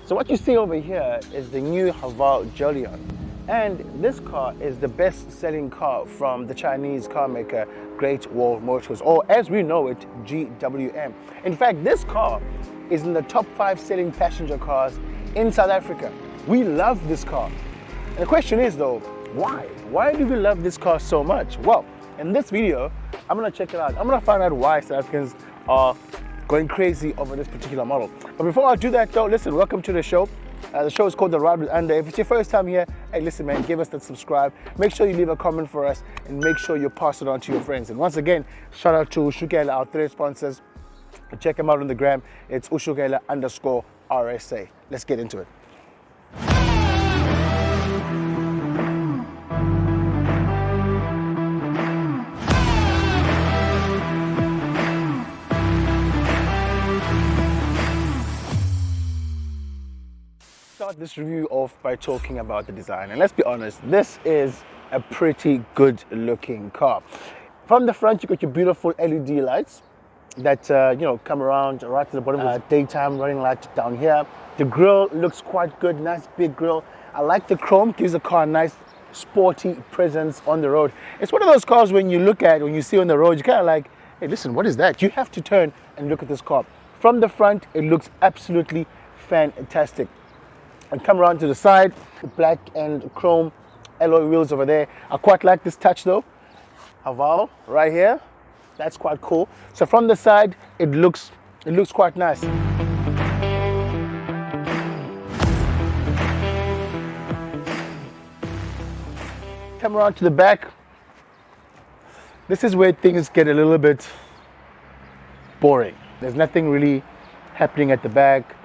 So what you see over here is the new Haval Jolion. And this car is the best-selling car from the Chinese car maker Great Wall Motors, or as we know it, GWM. In fact, this car is in the top 5 selling passenger cars in South Africa. We love this car. And the question is though, why? Why do we love this car so much? Well, in this video, I'm gonna check it out. I'm gonna find out why South Africans are going crazy over this particular model. But before I do that though, listen, welcome to the show. The show is called The Ride with Under. If it's your first time here, hey, listen, man, give us that subscribe. Make sure you leave a comment for us and make sure you pass it on to your friends. And once again, shout out to Ushukela, our 3 sponsors. Check them out on the gram. It's Ushukela_RSA. Let's get into it. Start this review off by talking about the design, and let's be honest, this is a pretty good looking car. From the front, you got your beautiful LED lights that come around right to the bottom. Daytime running light down here. The grille looks quite good, nice big grille. I like the chrome, gives the car a nice sporty presence on the road. It's one of those cars when you see on the road, you're kind of like, hey, listen, what is that? You have to turn and look at this car. From the front, it looks absolutely fantastic. And come around to the side, the black and chrome alloy wheels over there. I quite like this touch though. Haval right here, that's quite cool. So from the side, it looks quite nice. Come around to the back. This is where things get a little bit boring. There's nothing really happening at the back.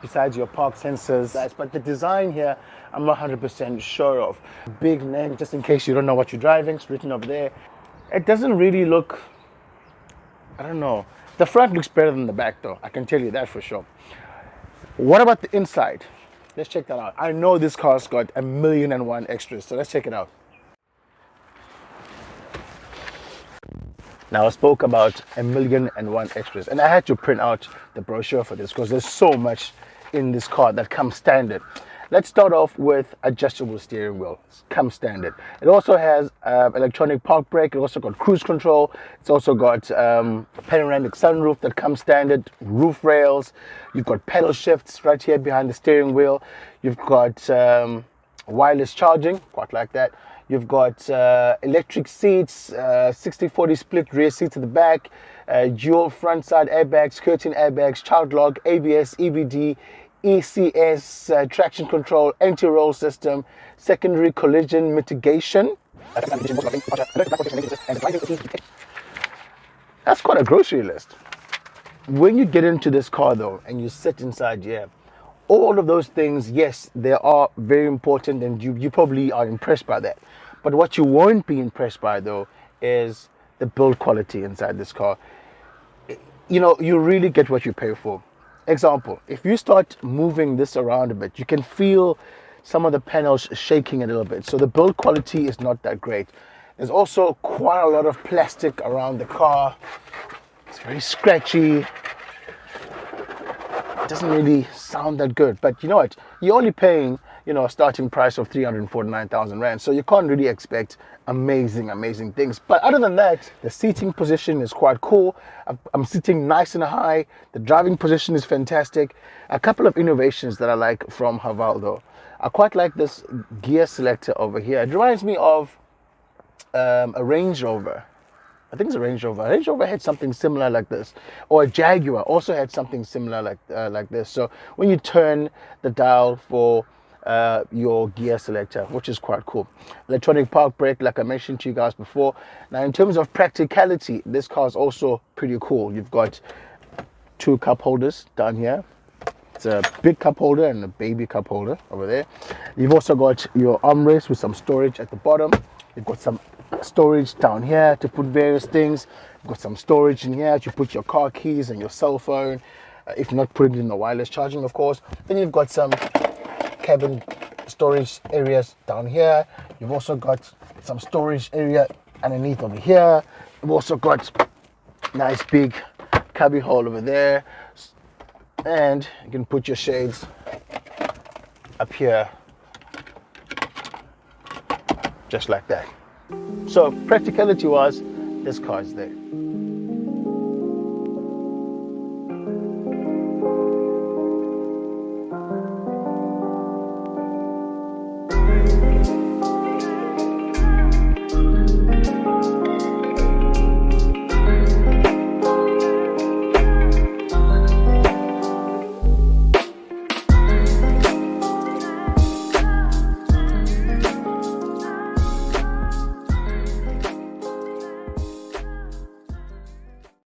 Besides your park sensors, but the design here I'm not 100% sure of. Big name, just in case you don't know what you're driving, it's written over there. It doesn't really look, I don't know, the front looks better than the back though, I can tell you that for sure. What about the inside? Let's check that out. I know this car's got 1,000,001 extras, so let's check it out. Now I spoke about 1,000,001 extras, and I had to print out the brochure for this because there's so much in this car that comes standard. Let's start off with adjustable steering wheel. Comes standard. It also has electronic park brake. It also got cruise control. It's also got panoramic sunroof that comes standard. Roof rails. You've got pedal shifts right here behind the steering wheel. You've got wireless charging. Quite like that. You've got electric seats, 60/40 split rear seats at the back, dual front side airbags, curtain airbags, child lock, ABS, EBD, ECS, traction control, anti-roll system, secondary collision mitigation. That's quite a grocery list. When you get into this car though, and you sit inside here, all of those things, yes, they are very important, and you probably are impressed by that. But what you won't be impressed by though is the build quality inside this car. You really get what you pay for. Example, if you start moving this around a bit, you can feel some of the panels shaking a little bit. So the build quality is not that great. There's also quite a lot of plastic around the car. It's very scratchy. It doesn't really sound that good, but you know what? You're only paying, a starting price of 349,000 Rand, so you can't really expect amazing things. But other than that, the seating position is quite cool. I'm sitting nice and high. The driving position is fantastic. A couple of innovations that I like from Haval though. I quite like this gear selector over here. It reminds me of a Range Rover. I think it's a Range Rover. A Range Rover had something similar like this, or a Jaguar also had something similar like this. So when you turn the dial for your gear selector, which is quite cool. Electronic park brake, like I mentioned to you guys before. Now, in terms of practicality, this car is also pretty cool. You've got 2 cup holders down here. It's a big cup holder and a baby cup holder over there. You've also got your armrest with some storage at the bottom. You've got some storage down here to put various things. You've got some storage in here to put your car keys and your cell phone, if not put it in the wireless charging, of course. Then you've got some cabin storage areas down here. You've also got some storage area underneath over here. You've also got nice big cubby hole over there. And you can put your shades up here, just like that. So practicality wise, this car is there.